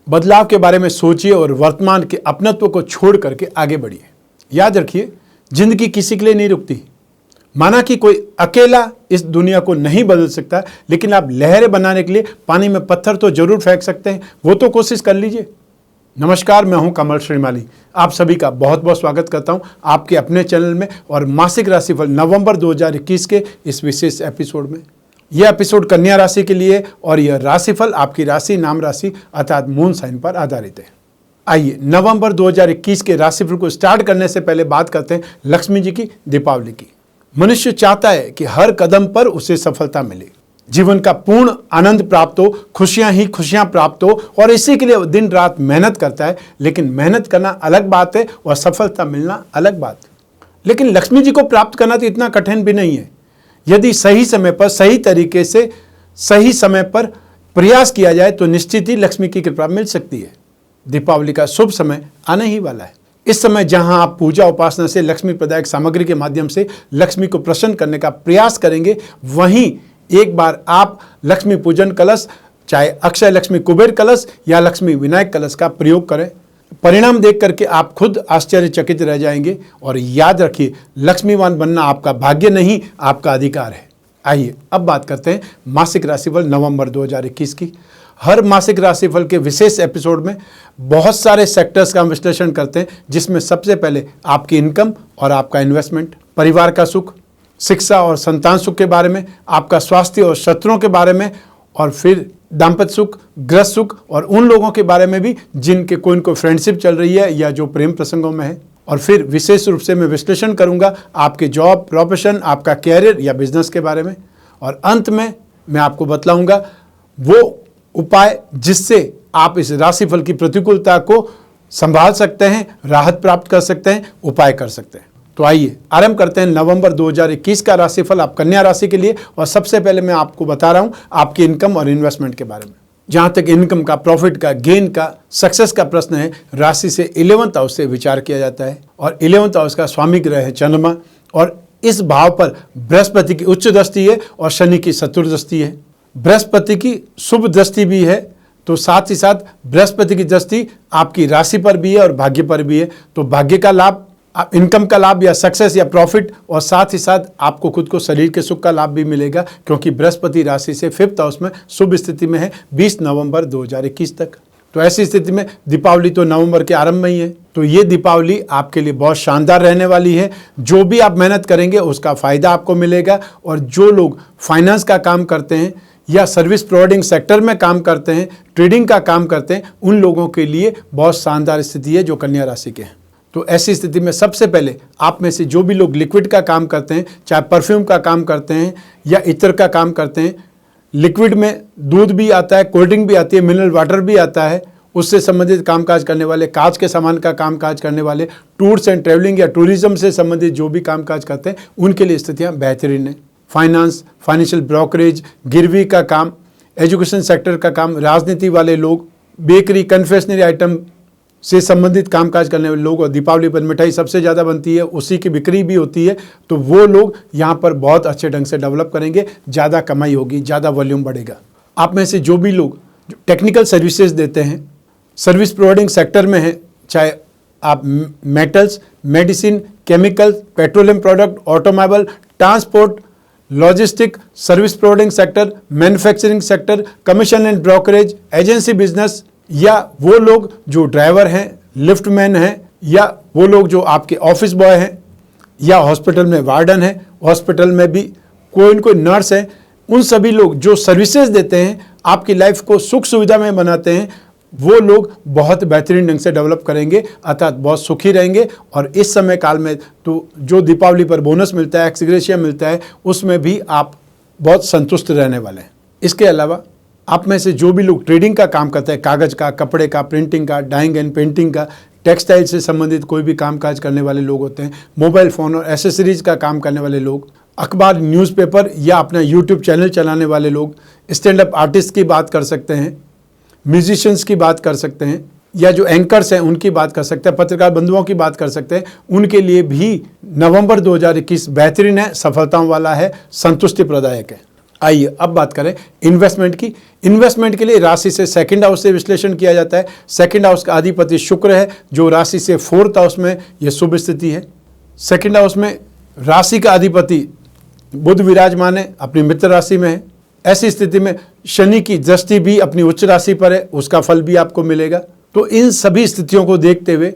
बदलाव के बारे में सोचिए और वर्तमान के अपनत्व को छोड़ करके आगे बढ़िए। याद रखिए, जिंदगी किसी के लिए नहीं रुकती। माना कि कोई अकेला इस दुनिया को नहीं बदल सकता, लेकिन आप लहरें बनाने के लिए पानी में पत्थर तो जरूर फेंक सकते हैं, वो तो कोशिश कर लीजिए। नमस्कार, मैं हूं कमल श्रीमाली। आप सभी का बहुत बहुत स्वागत करता हूं आपके अपने चैनल में और मासिक राशिफल नवंबर 2021 के इस विशेष एपिसोड में। यह एपिसोड कन्या राशि के लिए और यह राशिफल आपकी राशि, नाम राशि अर्थात मून साइन पर आधारित है। आइए नवंबर 2021 के राशिफल को स्टार्ट करने से पहले बात करते हैं लक्ष्मी जी की, दीपावली की। मनुष्य चाहता है कि हर कदम पर उसे सफलता मिले, जीवन का पूर्ण आनंद प्राप्त हो, खुशियां ही खुशियां प्राप्त हो, और इसी के लिए दिन रात मेहनत करता है। लेकिन मेहनत करना अलग बात है और सफलता मिलना अलग बात है। लेकिन लक्ष्मी जी को प्राप्त करना तो इतना कठिन भी नहीं है। यदि सही समय पर, सही तरीके से, सही समय पर प्रयास किया जाए तो निश्चित ही लक्ष्मी की कृपा मिल सकती है। दीपावली का शुभ समय आने ही वाला है। इस समय जहां आप पूजा उपासना से लक्ष्मी प्रदायक सामग्री के माध्यम से लक्ष्मी को प्रसन्न करने का प्रयास करेंगे, वहीं एक बार आप लक्ष्मी पूजन कलश, चाहे अक्षय लक्ष्मी कुबेर कलश या लक्ष्मी विनायक कलश का प्रयोग करें। परिणाम देख करके आप खुद आश्चर्यचकित रह जाएंगे। और याद रखिए, लक्ष्मीवान बनना आपका भाग्य नहीं, आपका अधिकार है। आइए अब बात करते हैं मासिक राशिफल नवंबर 2021 की। हर मासिक राशिफल के विशेष एपिसोड में बहुत सारे सेक्टर्स का विश्लेषण करते हैं, जिसमें सबसे पहले आपकी इनकम और आपका इन्वेस्टमेंट, परिवार का सुख, शिक्षा और संतान सुख के बारे में, आपका स्वास्थ्य और शत्रुओं के बारे में, और फिर दाम्पत्य सुख, गृहस्थ सुख और उन लोगों के बारे में भी जिनके कोई इनको फ्रेंडशिप चल रही है या जो प्रेम प्रसंगों में है। और फिर विशेष रूप से मैं विश्लेषण करूंगा आपके जॉब, प्रोफेशन, आपका कैरियर या बिजनेस के बारे में। और अंत में मैं आपको बतलाऊंगा वो उपाय जिससे आप इस राशिफल की प्रतिकूलता को संभाल सकते हैं, राहत प्राप्त कर सकते हैं, उपाय कर सकते हैं। तो आइए आरंभ करते हैं नवंबर 2021 का राशिफल आप कन्या राशि के लिए। और सबसे पहले मैं आपको बता रहा हूं आपकी इनकम और इन्वेस्टमेंट के बारे में। जहां तक इनकम का, प्रॉफिट का, गेन का, सक्सेस का प्रश्न है, राशि से 11th हाउस से विचार किया जाता है। और 11th हाउस का स्वामी ग्रह है चंद्रमा, और इस भाव पर बृहस्पति की उच्च दृष्टि है और शनि की शत्रु दृष्टि है। बृहस्पति की शुभ दृष्टि भी है, तो साथ ही साथ बृहस्पति की दृष्टि आपकी राशि पर भी है और भाग्य पर भी है। तो भाग्य का लाभ, इनकम का लाभ या सक्सेस या प्रॉफिट, और साथ ही साथ आपको खुद को शरीर के सुख का लाभ भी मिलेगा, क्योंकि बृहस्पति राशि से 5th हाउस में शुभ स्थिति में है 20 नवंबर 2021 तक। तो ऐसी स्थिति में दीपावली तो नवंबर के आरंभ में ही है। तो ये दीपावली आपके लिए बहुत शानदार रहने वाली है। जो भी आप मेहनत करेंगे उसका फायदा आपको मिलेगा। और जो लोग फाइनेंस का काम करते हैं या सर्विस प्रोवाइडिंग सेक्टर में काम करते हैं, ट्रेडिंग का काम करते हैं, उन लोगों के लिए बहुत शानदार स्थिति है जो कन्या राशि के हैं। तो ऐसी स्थिति में सबसे पहले आप में से जो भी लोग लिक्विड का काम करते हैं, चाहे परफ्यूम का काम करते हैं या इत्र का काम करते हैं, लिक्विड में दूध भी आता है, कोल्ड ड्रिंक भी आती है, मिनरल वाटर भी आता है, उससे संबंधित कामकाज करने वाले, कांच के सामान का कामकाज करने वाले, टूर्स एंड ट्रैवलिंग या टूरिज्म से संबंधित जो भी कामकाज करते हैं, उनके लिए स्थितियाँ बेहतरीन है। फाइनेंस, फाइनेंशियल ब्रोकरेज, गिरवी का काम, एजुकेशन सेक्टर का काम, राजनीति वाले लोग, बेकरी, कन्फेक्शनरी आइटम से संबंधित कामकाज करने वाले लोग, और दीपावली पर मिठाई सबसे ज़्यादा बनती है, उसी की बिक्री भी होती है, तो वो लोग यहाँ पर बहुत अच्छे ढंग से डेवलप करेंगे, ज़्यादा कमाई होगी, ज़्यादा वॉल्यूम बढ़ेगा। आप में से जो भी लोग टेक्निकल सर्विसेज देते हैं, सर्विस प्रोवाइडिंग सेक्टर में हैं, चाहे आप metals, medicine, chemical, petroleum product, automobile, transport, logistic, service providing sector, manufacturing sector, commission and brokerage, agency business, या वो लोग जो ड्राइवर हैं, लिफ्टमैन हैं, या वो लोग जो आपके ऑफिस बॉय हैं, या हॉस्पिटल में वार्डन है, हॉस्पिटल में भी कोई न कोई नर्स है, उन सभी लोग जो सर्विसेज देते हैं, आपकी लाइफ को सुख सुविधा में बनाते हैं, वो लोग बहुत बेहतरीन ढंग से डेवलप करेंगे, अर्थात बहुत सुखी रहेंगे। और इस समय काल में तो जो दीपावली पर बोनस मिलता है, एक्सग्रेशिया मिलता है, उसमें भी आप बहुत संतुष्ट रहने वाले हैं। इसके अलावा आप में से जो भी लोग ट्रेडिंग का काम करते हैं, कागज़ का, कपड़े का, प्रिंटिंग का, डाइंग एंड पेंटिंग का, टेक्सटाइल से संबंधित कोई भी कामकाज करने वाले लोग होते हैं, मोबाइल फ़ोन और एसेसरीज का काम करने वाले लोग, अखबार, न्यूज़पेपर या अपना यूट्यूब चैनल चलाने वाले लोग, स्टैंड अप आर्टिस्ट की बात कर सकते हैं, म्यूजिशियंस की बात कर सकते हैं, या जो एंकर्स हैं उनकी बात कर सकते हैं, पत्रकार बंधुओं की बात कर सकते हैं, उनके लिए भी नवंबर 2021 बेहतरीन है, सफलताओं वाला है, संतुष्टि प्रदायक है। आइए अब बात करें इन्वेस्टमेंट की। इन्वेस्टमेंट के लिए राशि से सेकंड हाउस से विश्लेषण किया जाता है। सेकंड हाउस का अधिपति शुक्र है, जो राशि से फोर्थ हाउस में यह शुभ स्थिति है। सेकंड हाउस में राशि का अधिपति बुध विराजमान है, अपनी मित्र राशि में है। ऐसी स्थिति में शनि की दृष्टि भी अपनी उच्च राशि पर है, उसका फल भी आपको मिलेगा। तो इन सभी स्थितियों को देखते हुए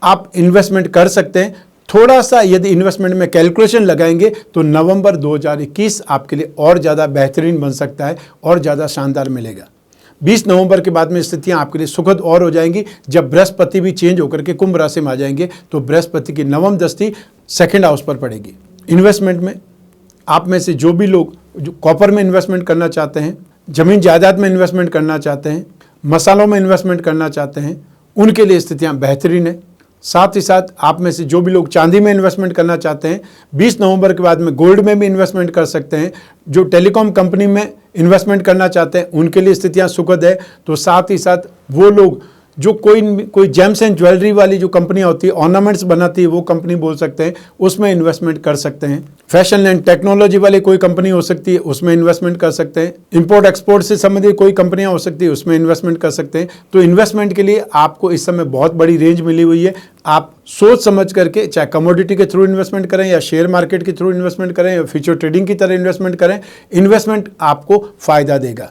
आप इन्वेस्टमेंट कर सकते हैं। थोड़ा सा यदि इन्वेस्टमेंट में कैलकुलेशन लगाएंगे तो नवंबर 2021 आपके लिए और ज़्यादा बेहतरीन बन सकता है और ज़्यादा शानदार मिलेगा। 20 नवंबर के बाद में स्थितियां आपके लिए सुखद और हो जाएंगी। जब बृहस्पति भी चेंज होकर के कुंभ राशि में आ जाएंगे तो बृहस्पति की नवम दृष्टि सेकंड हाउस पर पड़ेगी। इन्वेस्टमेंट में आप में से जो भी लोग जो कॉपर में इन्वेस्टमेंट करना चाहते हैं, जमीन जायदाद में इन्वेस्टमेंट करना चाहते हैं, मसालों में इन्वेस्टमेंट करना चाहते हैं, उनके लिए स्थितियां बेहतरीन है। साथ ही साथ आप में से जो भी लोग चांदी में इन्वेस्टमेंट करना चाहते हैं, 20 नवंबर के बाद में गोल्ड में भी इन्वेस्टमेंट कर सकते हैं। जो टेलीकॉम कंपनी में इन्वेस्टमेंट करना चाहते हैं उनके लिए स्थितियां सुखद है। तो साथ ही साथ वो लोग जो कोई जेम्स एंड ज्वेलरी वाली जो कंपनियां होती है, ऑर्नामेंट्स बनाती है, वो कंपनी बोल सकते हैं, उसमें इन्वेस्टमेंट कर सकते हैं। फैशन एंड टेक्नोलॉजी वाली कोई कंपनी हो सकती है, उसमें इन्वेस्टमेंट कर सकते हैं। इंपोर्ट एक्सपोर्ट से संबंधित कोई कंपनियां हो सकती है, उसमें इन्वेस्टमेंट कर सकते हैं। तो इन्वेस्टमेंट के लिए आपको इस समय बहुत बड़ी रेंज मिली हुई है। आप सोच समझ करके चाहे कमोडिटी के थ्रू इन्वेस्टमेंट करें या शेयर मार्केट के थ्रू इन्वेस्टमेंट करें या फ्यूचर ट्रेडिंग की तरह इन्वेस्टमेंट करें, इन्वेस्टमेंट आपको फायदा देगा।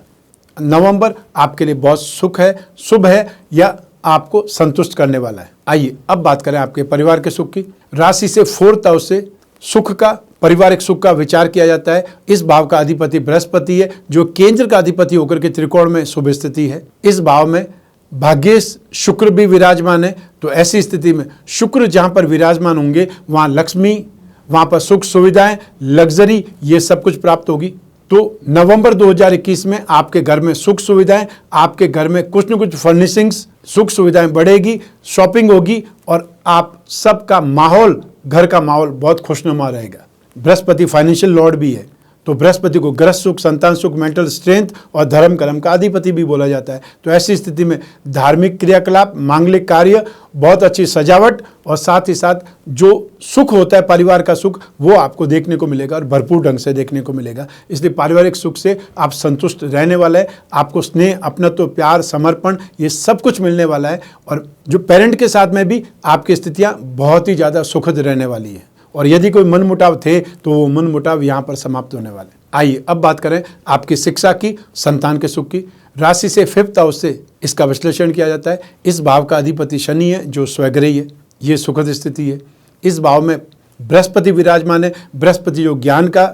नवंबर आपके लिए बहुत सुख है, शुभ है या आपको संतुष्ट करने वाला है। आइए अब बात करें आपके परिवार के सुख की। राशि से फोर्थ हाउस से सुख का, पारिवारिक सुख का विचार किया जाता है। इस भाव का अधिपति बृहस्पति है, जो केंद्र का अधिपति होकर के त्रिकोण में शुभ स्थिति है। इस भाव में भाग्येश शुक्र भी विराजमान है। तो ऐसी स्थिति में शुक्र जहां पर विराजमान होंगे वहां लक्ष्मी, वहां पर सुख सुविधाएं, लग्जरी, ये सब कुछ प्राप्त होगी। तो नवंबर 2021 में आपके घर में सुख सुविधाएं, आपके घर में कुछ न कुछ फर्निशिंग्स, सुख सुविधाएं बढ़ेगी, शॉपिंग होगी और आप सबका माहौल, घर का माहौल बहुत खुशनुमा रहेगा। बृहस्पति फाइनेंशियल लॉर्ड भी है, तो बृहस्पति को ग्रह सुख, संतान सुख, मेंटल स्ट्रेंथ और धर्म कर्म का अधिपति भी बोला जाता है। तो ऐसी स्थिति में धार्मिक क्रियाकलाप, मांगलिक कार्य, बहुत अच्छी सजावट और साथ ही साथ जो सुख होता है परिवार का सुख, वो आपको देखने को मिलेगा और भरपूर ढंग से देखने को मिलेगा। इसलिए पारिवारिक सुख से आप संतुष्ट रहने वाले हैं। आपको स्नेह, अपनत्व, प्यार, समर्पण, ये सब कुछ मिलने वाला है। और जो पेरेंट के साथ में भी आपकी स्थितियाँ बहुत ही ज़्यादा सुखद रहने वाली है। और यदि कोई मनमुटाव थे तो वो मनमुटाव यहाँ पर समाप्त होने वाले। आइए अब बात करें आपकी शिक्षा की, संतान के सुख की। राशि से फिफ्थ हाउस से इसका विश्लेषण किया जाता है। इस भाव का अधिपति शनि है, जो स्वग्रही है, ये सुखद स्थिति है। इस भाव में बृहस्पति विराजमान है। बृहस्पति जो ज्ञान का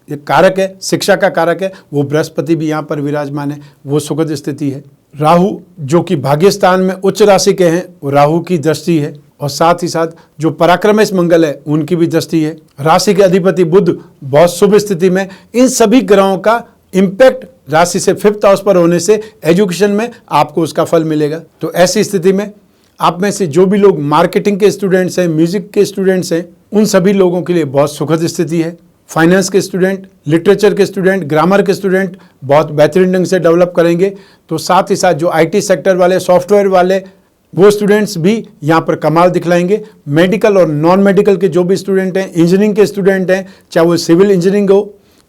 कारक है, शिक्षा का कारक है, वो बृहस्पति भी यहाँ पर विराजमान है, वो सुखद स्थिति है। राहु जो कि भाग्य स्थान में उच्च राशि के हैं, वो राहु की दृष्टि है। और साथ ही साथ जो पराक्रमेश मंगल है, उनकी भी दृष्टि है। राशि के अधिपति बुध बहुत शुभ स्थिति में। इन सभी ग्रहों का इम्पैक्ट राशि से फिफ्थ हाउस पर होने से एजुकेशन में आपको उसका फल मिलेगा। तो ऐसी स्थिति में आप में से जो भी लोग मार्केटिंग के स्टूडेंट्स हैं, म्यूजिक के स्टूडेंट्स हैं, उन सभी लोगों के लिए बहुत सुखद स्थिति है। फाइनेंस के स्टूडेंट, लिटरेचर के स्टूडेंट, ग्रामर के स्टूडेंट बहुत बेहतरीन ढंग से डेवलप करेंगे। तो साथ ही साथ जो IT सेक्टर वाले, सॉफ्टवेयर वाले, वो स्टूडेंट्स भी यहाँ पर कमाल दिखलाएंगे। मेडिकल और नॉन मेडिकल के जो भी स्टूडेंट हैं, इंजीनियरिंग के स्टूडेंट हैं, चाहे वो सिविल इंजीनियरिंग हो,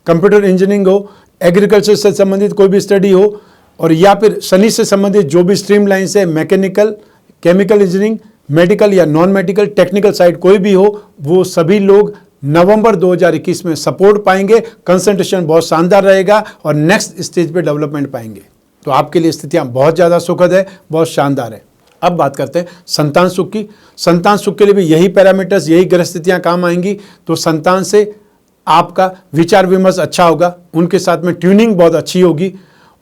कंप्यूटर इंजीनियरिंग हो, एग्रीकल्चर से संबंधित कोई भी स्टडी हो, और या फिर शनि से संबंधित जो भी स्ट्रीम लाइन्स है, मैकेनिकल, केमिकल इंजीनियरिंग, मेडिकल या नॉन मेडिकल, टेक्निकल साइड कोई भी हो, वो सभी लोग नवंबर 2021 में सपोर्ट पाएंगे। कंसंट्रेशन बहुत शानदार रहेगा और नेक्स्ट स्टेज पे डेवलपमेंट पाएंगे। तो आपके लिए स्थितियाँ बहुत ज़्यादा सुखद है, बहुत शानदार है। अब बात करते हैं संतान सुख की। संतान सुख के लिए भी यही पैरामीटर्स, यही ग्रह स्थितियाँ काम आएंगी। तो संतान से आपका विचार विमर्श अच्छा होगा, उनके साथ में ट्यूनिंग बहुत अच्छी होगी।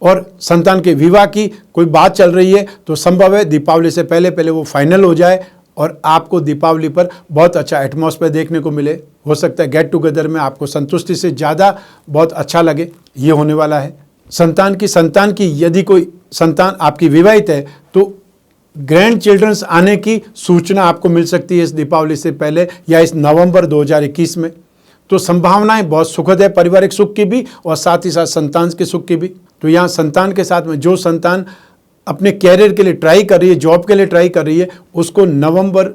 और संतान के विवाह की कोई बात चल रही है तो संभव है दीपावली से पहले पहले वो फाइनल हो जाए और आपको दीपावली पर बहुत अच्छा एटमॉस्फेयर देखने को मिले। हो सकता है गेट टुगेदर में आपको संतुष्टि से ज़्यादा बहुत अच्छा लगे, ये होने वाला है। संतान की यदि कोई संतान आपकी विवाहित है तो ग्रैंड चिल्ड्रंस आने की सूचना आपको मिल सकती है इस दीपावली से पहले या इस नवंबर 2021 में। तो संभावनाएं बहुत सुखद है, पारिवारिक सुख की भी और साथ ही साथ संतान के सुख की भी। तो यहाँ संतान के साथ में जो संतान अपने कैरियर के लिए ट्राई कर रही है, जॉब के लिए ट्राई कर रही है, उसको नवंबर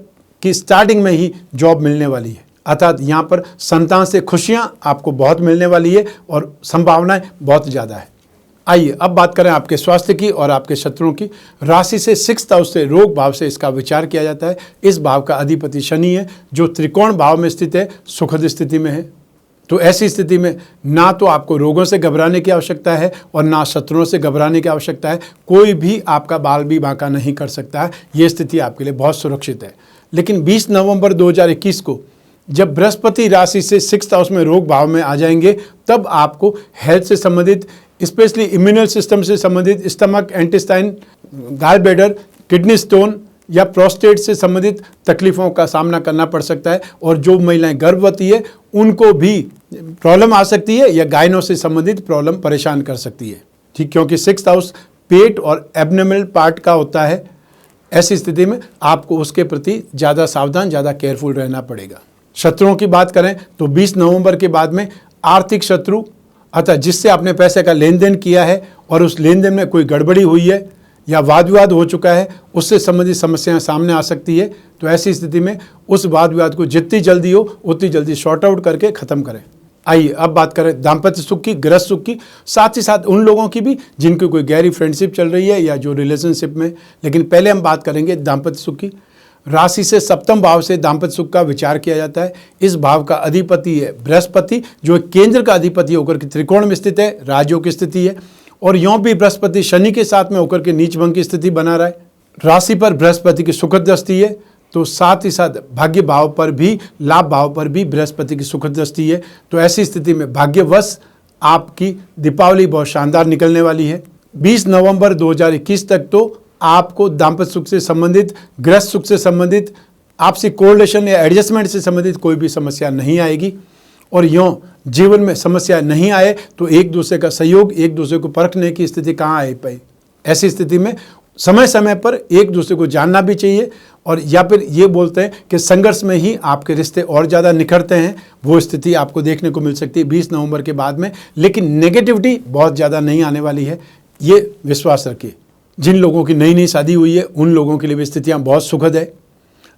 की स्टार्टिंग में ही जॉब मिलने वाली है। अर्थात यहाँ पर संतान से खुशियाँ आपको बहुत मिलने वाली है और संभावनाएं बहुत ज़्यादा है। आइए अब बात करें आपके स्वास्थ्य की और आपके शत्रुओं की। राशि से 6th हाउस से रोग भाव से इसका विचार किया जाता है। इस भाव का अधिपति शनि है जो त्रिकोण भाव में स्थित है, सुखद स्थिति में है। तो ऐसी स्थिति में ना तो आपको रोगों से घबराने की आवश्यकता है और ना शत्रुओं से घबराने की आवश्यकता है। कोई भी आपका बाल भी बांका नहीं कर सकता है। ये स्थिति आपके लिए बहुत सुरक्षित है। लेकिन 20 नवंबर 2021 को जब बृहस्पति राशि से 6th हाउस में रोग भाव में आ जाएंगे, तब आपको हेल्थ से संबंधित, स्पेशली इम्यूनल सिस्टम से संबंधित, stomach, intestine, gall bladder, kidney stone या प्रोस्टेट से संबंधित तकलीफों का सामना करना पड़ सकता है। और जो महिलाएं गर्भवती है उनको भी प्रॉब्लम आ सकती है या गायनों से संबंधित प्रॉब्लम परेशान कर सकती है। ठीक, क्योंकि 6th हाउस पेट और एब्डोमिनल पार्ट का होता है। ऐसी स्थिति में आपको उसके प्रति ज़्यादा सावधान, ज़्यादा केयरफुल रहना पड़ेगा। शत्रुओं की बात करें तो 20 नवंबर के बाद में आर्थिक शत्रु, अतः जिससे आपने पैसे का लेन देन किया है और उस लेन देन में कोई गड़बड़ी हुई है या वाद विवाद हो चुका है, उससे संबंधित समस्याएं सामने आ सकती है। तो ऐसी स्थिति में उस वाद विवाद को जितनी जल्दी हो उतनी जल्दी शॉर्ट आउट करके ख़त्म करें। आइए अब बात करें दाम्पत्य सुख की, गृहस्थ सुख की, साथ ही साथ उन लोगों की भी जिनकी कोई गहरी फ्रेंडशिप चल रही है या जो रिलेशनशिप में। लेकिन पहले हम बात करेंगे दाम्पत्य सुख की। राशि से 7वें भाव से दाम्पत्य सुख का विचार किया जाता है। इस भाव का अधिपति है बृहस्पति जो केंद्र का अधिपति होकर के त्रिकोण में स्थित है, राजयोग की स्थिति है। और यों भी बृहस्पति शनि के साथ में होकर के नीच भंग की स्थिति बना रहा है। राशि पर बृहस्पति की सुखद दृष्टि है, तो साथ ही साथ भाग्य भाव पर भी, लाभ भाव पर भी बृहस्पति की सुखद दृष्टि है। तो ऐसी स्थिति में भाग्यवश आपकी दीपावली बहुत शानदार निकलने वाली है। 20 नवंबर 2021 तक तो आपको दाम्पत्य सुख से संबंधित, गृहस्थ सुख से संबंधित, आपसी कोरिलेशन या एडजस्टमेंट से संबंधित कोई भी समस्या नहीं आएगी। और यों जीवन में समस्या नहीं आए तो एक दूसरे का सहयोग, एक दूसरे को परखने की स्थिति कहाँ आ पाई। ऐसी स्थिति में समय समय पर एक दूसरे को जानना भी चाहिए। और या फिर ये बोलते हैं कि संघर्ष में ही आपके रिश्ते और ज़्यादा निखरते हैं। वो स्थिति आपको देखने को मिल सकती है 20 नवंबर के बाद में। लेकिन नेगेटिविटी बहुत ज़्यादा नहीं आने वाली है, ये विश्वास रखिए। जिन लोगों की नई नई शादी हुई है उन लोगों के लिए भी स्थितियाँ बहुत सुखद है।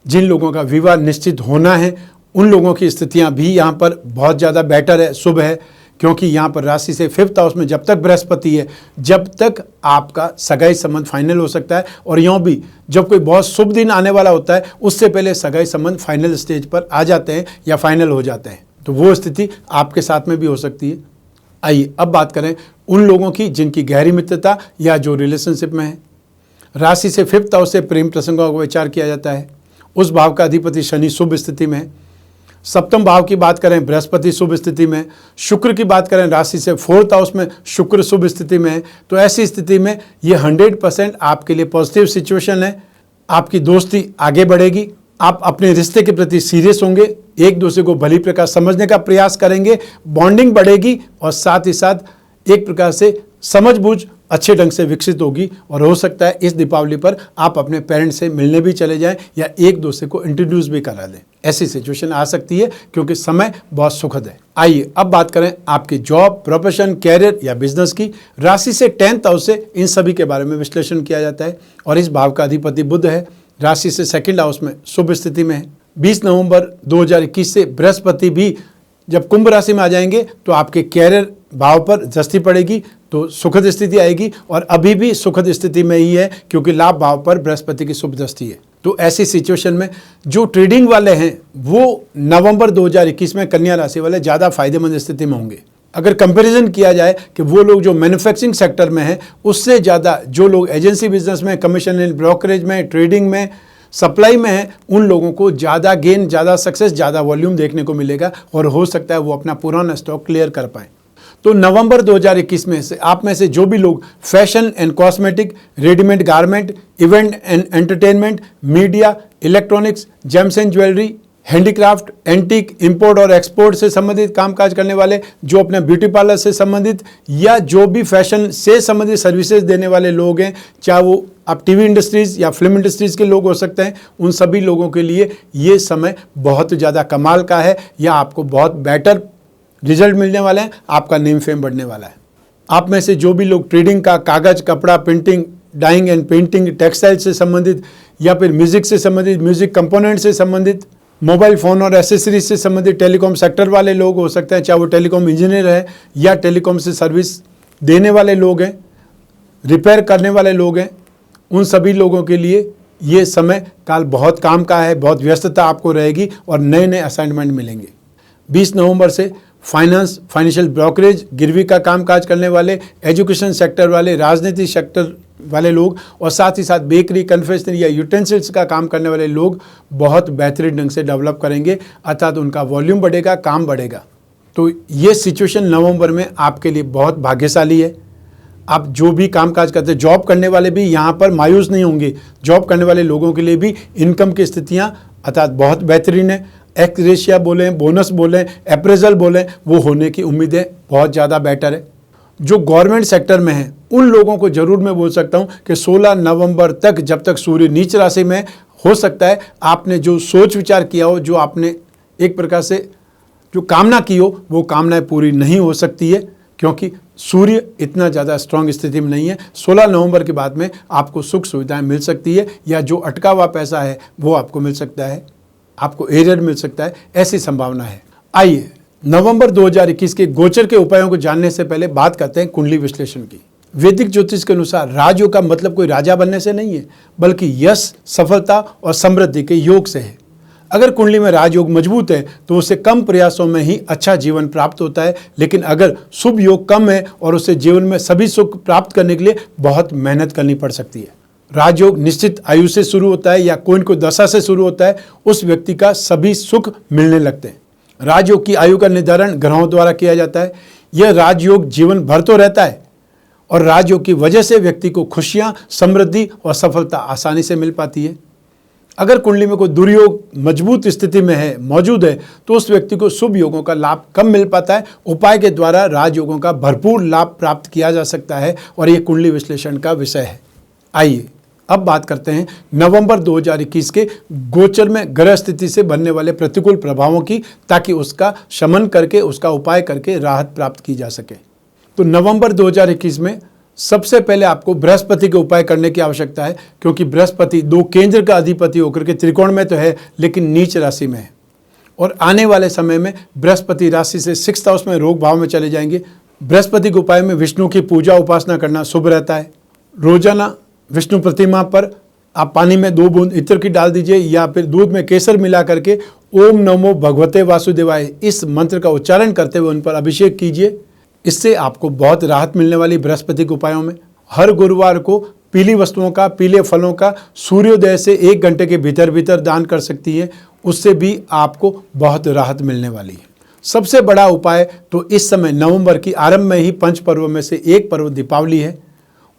जिन लोगों का विवाह निश्चित होना है उन लोगों की स्थितियां भी यहाँ पर बहुत ज़्यादा बेटर है, शुभ है। क्योंकि यहाँ पर राशि से 5th हाउस में जब तक बृहस्पति है, जब तक आपका सगाई संबंध फाइनल हो सकता है। और यूँ भी जब कोई बहुत शुभ दिन आने वाला होता है उससे पहले सगाई संबंध फाइनल स्टेज पर आ जाते हैं या फाइनल हो जाते हैं। तो वो स्थिति आपके साथ में भी हो सकती है। आइए अब बात करें उन लोगों की जिनकी गहरी मित्रता या जो रिलेशनशिप में है। राशि से 5th हाउस से प्रेम प्रसंगों का विचार किया जाता है। उस भाव का अधिपति शनि शुभ स्थिति में है। 7वें भाव की बात करें बृहस्पति शुभ स्थिति में। शुक्र की बात करें राशि से 4th हाउस में शुक्र शुभ स्थिति में है। तो ऐसी स्थिति में ये 100% आपके लिए पॉजिटिव सिचुएशन है। आपकी दोस्ती आगे बढ़ेगी, आप अपने रिश्ते के प्रति सीरियस होंगे, एक दूसरे को भली प्रकार समझने का प्रयास करेंगे, बॉन्डिंग बढ़ेगी और साथ ही साथ एक प्रकार से समझबूझ अच्छे ढंग से विकसित होगी। और हो सकता है इस दीपावली पर आप अपने पेरेंट्स से मिलने भी चले जाएं या एक दूसरे को इंट्रोड्यूस भी करा दें। ऐसी सिचुएशन आ सकती है क्योंकि समय बहुत सुखद है। आइए अब बात करें आपकी जॉब, प्रोफेशन, कैरियर या बिजनेस की। राशि से 10th हाउस से इन सभी के बारे में विश्लेषण किया जाता है। और इस भाव का अधिपति बुध है। राशि से 2nd हाउस में शुभ स्थिति में है। 20 नवंबर 2021 से बृहस्पति भी जब कुंभ राशि में आ जाएंगे तो आपके कैरियर भाव पर दृष्टि पड़ेगी, तो सुखद स्थिति आएगी। और अभी भी सुखद स्थिति में ही है क्योंकि लाभ भाव पर बृहस्पति की शुभ दृष्टि है। तो ऐसी सिचुएशन में जो ट्रेडिंग वाले हैं वो नवंबर 2021 में कन्या राशि वाले ज़्यादा फायदेमंद स्थिति में होंगे। अगर कंपैरिजन किया जाए कि वो लोग जो मैन्युफैक्चरिंग सेक्टर में हैं उससे ज़्यादा जो लोग एजेंसी बिजनेस में, कमीशन एंड ब्रोकरेज में, ट्रेडिंग में, सप्लाई में है, उन लोगों को ज़्यादा गेन, ज़्यादा सक्सेस, ज़्यादा वॉल्यूम देखने को मिलेगा। और हो सकता है वो अपना पुराना स्टॉक क्लियर कर पाएँ। तो नवंबर 2021 में से आप में से जो भी लोग fashion and cosmetic, readymade garment, event and entertainment, media, electronics, James and jewellery, handicraft, antique, import और एक्सपोर्ट से संबंधित कामकाज करने वाले, जो अपने ब्यूटी पार्लर से संबंधित या जो भी फैशन से संबंधित सर्विसेज देने वाले लोग हैं, चाहे वो आप टीवी इंडस्ट्रीज़ या फिल्म इंडस्ट्रीज़ के लोग हो सकते हैं, उन सभी लोगों के लिए ये समय बहुत ज़्यादा कमाल का है या आपको बहुत बेटर रिजल्ट मिलने वाले हैं, आपका नेम फेम बढ़ने वाला है। आप में से जो भी लोग ट्रेडिंग का, कागज़, कपड़ा, printing, dyeing and painting, textile से संबंधित या फिर म्यूज़िक से संबंधित, म्यूज़िक कंपोनेंट से संबंधित मोबाइल फ़ोन और एसेसरीज से संबंधित टेलीकॉम सेक्टर वाले लोग हो सकते हैं, चाहे वो टेलीकॉम इंजीनियर है या टेलीकॉम से सर्विस देने वाले लोग हैं, रिपेयर करने वाले लोग हैं, उन सभी लोगों के लिए ये समय काल बहुत काम का है, बहुत व्यस्तता आपको रहेगी और नए नए असाइनमेंट मिलेंगे। 20 नवंबर से फाइनेंशियल ब्रोकरेज, गिरवी का कामकाज करने वाले, एजुकेशन सेक्टर वाले, राजनीतिक सेक्टर वाले लोग और साथ ही साथ बेकरी, कन्फेक्शनरी या यूटेंसिल्स का काम करने वाले लोग बहुत बेहतरीन ढंग से डेवलप करेंगे, अर्थात उनका वॉल्यूम बढ़ेगा, काम बढ़ेगा। तो ये सिचुएशन नवंबर में आपके लिए बहुत भाग्यशाली है। आप जो भी कामकाज करते हैं, जॉब करने वाले भी यहाँ पर मायूस नहीं होंगे। जॉब करने वाले लोगों के लिए भी इनकम की स्थितियाँ अर्थात बहुत बेहतरीन है। एक्स ग्रेशिया बोलें, बोनस बोलें, अप्रेजल बोलें, वो होने की उम्मीदें बहुत ज़्यादा बेटर है। जो गवर्नमेंट सेक्टर में है उन लोगों को ज़रूर मैं बोल सकता हूँ कि 16 नवंबर तक, जब तक सूर्य नीच राशि में, हो सकता है आपने जो सोच विचार किया हो, जो आपने एक प्रकार से जो कामना की हो, वो कामनाएं पूरी नहीं हो सकती है, क्योंकि सूर्य इतना ज़्यादा स्ट्रांग स्थिति में नहीं है। 16 नवंबर के बाद में आपको सुख सुविधाएं मिल सकती है, या जो अटका हुआ पैसा है वो आपको मिल सकता है, आपको एरियर मिल सकता है, ऐसी संभावना है। आइए नवंबर 2021 के गोचर के उपायों को जानने से पहले बात करते हैं कुंडली विश्लेषण की। वैदिक ज्योतिष के अनुसार राजयोग का मतलब कोई राजा बनने से नहीं है, बल्कि यश, सफलता और समृद्धि के योग से है। अगर कुंडली में राजयोग मजबूत है तो उसे कम प्रयासों में ही अच्छा जीवन प्राप्त होता है, लेकिन अगर शुभ योग कम है और उसे जीवन में सभी सुख प्राप्त करने के लिए बहुत मेहनत करनी पड़ सकती है। राजयोग निश्चित आयु से शुरू होता है या कोई न कोई दशा से शुरू होता है, उस व्यक्ति का सभी सुख मिलने लगते हैं। राजयोग की आयु का निर्धारण ग्रहों द्वारा किया जाता है। यह राजयोग जीवन भर तो रहता है और राजयोग की वजह से व्यक्ति को खुशियां, समृद्धि और सफलता आसानी से मिल पाती है। अगर कुंडली में कोई दुर्योग मजबूत स्थिति में है, मौजूद है, तो उस व्यक्ति को शुभ योगों का लाभ कम मिल पाता है। उपाय के द्वारा राजयोगों का भरपूर लाभ प्राप्त किया जा सकता है और ये कुंडली विश्लेषण का विषय है। आइए अब बात करते हैं नवंबर 2021 के गोचर में ग्रह स्थिति से बनने वाले प्रतिकूल प्रभावों की, ताकि उसका शमन करके, उसका उपाय करके राहत प्राप्त की जा सके। तो नवंबर 2021 में सबसे पहले आपको बृहस्पति के उपाय करने की आवश्यकता है, क्योंकि बृहस्पति 2 केंद्र का अधिपति होकर के त्रिकोण में तो है, लेकिन नीच राशि में है और आने वाले समय में बृहस्पति राशि से 6th हाउस में रोग भाव में चले जाएंगे। बृहस्पति के उपाय में विष्णु की पूजा उपासना करना शुभ रहता है। रोजाना विष्णु प्रतिमा पर आप पानी में 2 बूंद इत्र की डाल दीजिए या फिर दूध में केसर मिला करके ओम नमो भगवते वासुदेवाय इस मंत्र का उच्चारण करते हुए उन पर अभिषेक कीजिए। इससे आपको बहुत राहत मिलने वाली बृहस्पति के उपायों में। हर गुरुवार को पीली वस्तुओं का, पीले फलों का सूर्योदय से 1 घंटे के भीतर भीतर दान कर सकती है, उससे भी आपको बहुत राहत मिलने वाली है। सबसे बड़ा उपाय तो इस समय नवंबर की आरंभ में ही 5 पर्वों में से एक पर्व दीपावली है,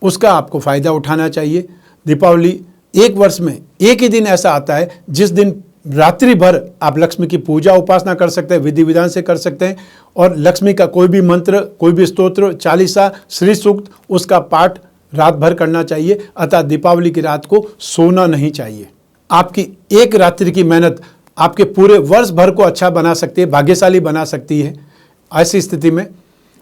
उसका आपको फ़ायदा उठाना चाहिए। दीपावली एक वर्ष में एक ही दिन ऐसा आता है जिस दिन रात्रि भर आप लक्ष्मी की पूजा उपासना कर सकते हैं, विधि विधान से कर सकते हैं, और लक्ष्मी का कोई भी मंत्र, कोई भी स्तोत्र, चालीसा, श्री सूक्त, उसका पाठ रात भर करना चाहिए। अतः दीपावली की रात को सोना नहीं चाहिए। आपकी एक रात्रि की मेहनत आपके पूरे वर्ष भर को अच्छा बना सकती है, भाग्यशाली बना सकती है। ऐसी स्थिति में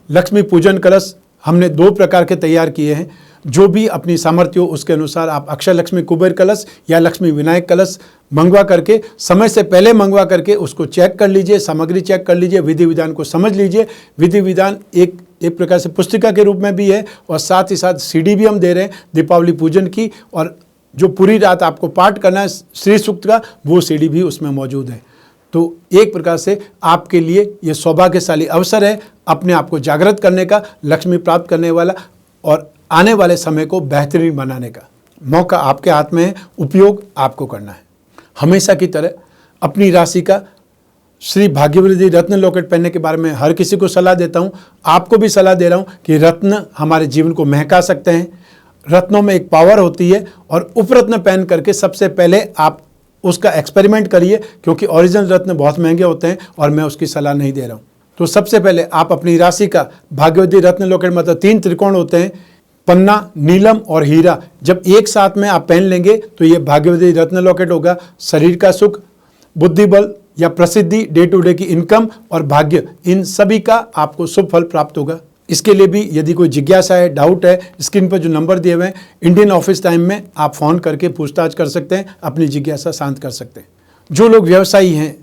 लक्ष्मी पूजन कलश हमने 2 प्रकार के तैयार किए हैं। जो भी अपनी सामर्थ्य हो उसके अनुसार आप अक्षय लक्ष्मी कुबेर कलश या लक्ष्मी विनायक कलश मंगवा करके, समय से पहले मंगवा करके उसको चेक कर लीजिए, सामग्री चेक कर लीजिए, विधि विधान को समझ लीजिए। विधि विधान एक प्रकार से पुस्तिका के रूप में भी है और साथ ही साथ CD भी हम दे रहे हैं दीपावली पूजन की, और जो पूरी रात आपको पाठ करना है श्री सूक्त का, वो CD भी उसमें मौजूद है। तो एक प्रकार से आपके लिए ये सौभाग्यशाली अवसर है अपने आप को जागृत करने का, लक्ष्मी प्राप्त करने वाला और आने वाले समय को बेहतरीन बनाने का। मौका आपके हाथ में है, उपयोग आपको करना है। हमेशा की तरह अपनी राशि का श्री भाग्यवृद्धि रत्न लॉकेट पहनने के बारे में हर किसी को सलाह देता हूँ, आपको भी सलाह दे रहा हूँ कि रत्न हमारे जीवन को महका सकते हैं। रत्नों में एक पावर होती है और उपरत्न पहन करके सबसे पहले आप उसका एक्सपेरिमेंट करिए, क्योंकि ओरिजिनल रत्न बहुत महंगे होते हैं और मैं उसकी सलाह नहीं दे रहा हूँ। तो सबसे पहले आप अपनी राशि का भाग्यवृद्धि रत्न लॉकेट, मतलब 3 त्रिकोण होते हैं, पन्ना, नीलम और हीरा, जब एक साथ में आप पहन लेंगे तो ये भाग्यवृद्धि रत्न लॉकेट होगा। शरीर का सुख, बुद्धि बल या प्रसिद्धि, डे टू डे की इनकम और भाग्य, इन सभी का आपको शुभ फल प्राप्त होगा। इसके लिए भी यदि कोई जिज्ञासा है, डाउट है, स्क्रीन पर जो नंबर दिए हुए हैं इंडियन ऑफिस टाइम में आप फ़ोन करके पूछताछ कर सकते हैं, अपनी जिज्ञासा शांत कर सकते हैं। जो लोग व्यवसायी हैं,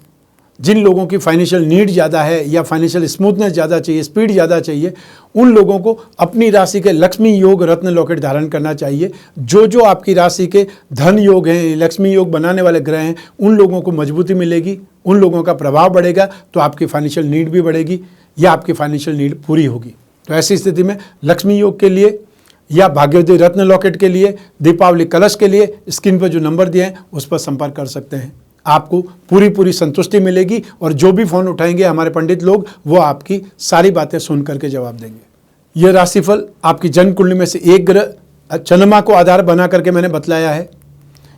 जिन लोगों की फाइनेंशियल नीड ज़्यादा है या फाइनेंशियल स्मूथनेस ज़्यादा चाहिए, स्पीड ज़्यादा चाहिए, उन लोगों को अपनी राशि के लक्ष्मी योग रत्न लॉकेट धारण करना चाहिए। जो जो आपकी राशि के धन योग हैं, लक्ष्मी योग बनाने वाले ग्रह हैं, उन लोगों को मजबूती मिलेगी, उन लोगों का प्रभाव बढ़ेगा, तो आपकी फाइनेंशियल नीड भी बढ़ेगी या आपकी फाइनेंशियल नीड पूरी होगी। तो ऐसी स्थिति में लक्ष्मी योग के लिए या भाग्योदय रत्न लॉकेट के लिए, दीपावली कलश के लिए स्क्रीन पर जो नंबर दिए हैं उस पर संपर्क कर सकते हैं। आपको पूरी संतुष्टि मिलेगी और जो भी फ़ोन उठाएंगे हमारे पंडित लोग, वो आपकी सारी बातें सुन करके जवाब देंगे। यह राशिफल आपकी जन्म कुंडली में से एक ग्रह चंद्रमा को आधार बना करके मैंने बतलाया है।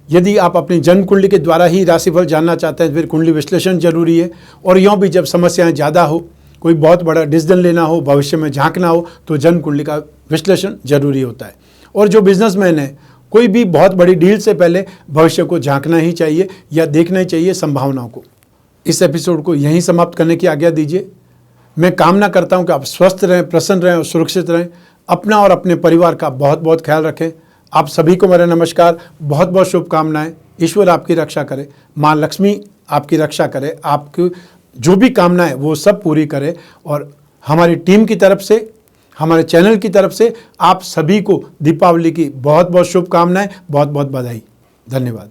यदि आप अपनी जन्म कुंडली के द्वारा ही राशिफल जानना चाहते हैं, फिर कुंडली विश्लेषण जरूरी है। और यूँ भी जब समस्याएं ज़्यादा हो, कोई बहुत बड़ा डिसीजन लेना हो, भविष्य में झांकना हो, तो जन्म कुंडली का विश्लेषण जरूरी होता है। और जो बिजनेसमैन है, कोई भी बहुत बड़ी डील से पहले भविष्य को झांकना ही चाहिए या देखना ही चाहिए संभावनाओं को। इस एपिसोड को यहीं समाप्त करने की आज्ञा दीजिए। मैं कामना करता हूं कि आप स्वस्थ रहें, प्रसन्न रहें और सुरक्षित रहें। अपना और अपने परिवार का बहुत बहुत ख्याल रखें। आप सभी को मेरा नमस्कार, बहुत बहुत शुभकामनाएं। ईश्वर आपकी रक्षा करे, माँ लक्ष्मी आपकी रक्षा करे, आपकी जो भी कामनाएं वो सब पूरी करे। और हमारी टीम की तरफ से, हमारे चैनल की तरफ से आप सभी को दीपावली की बहुत बहुत शुभकामनाएं, बहुत बहुत बधाई। धन्यवाद।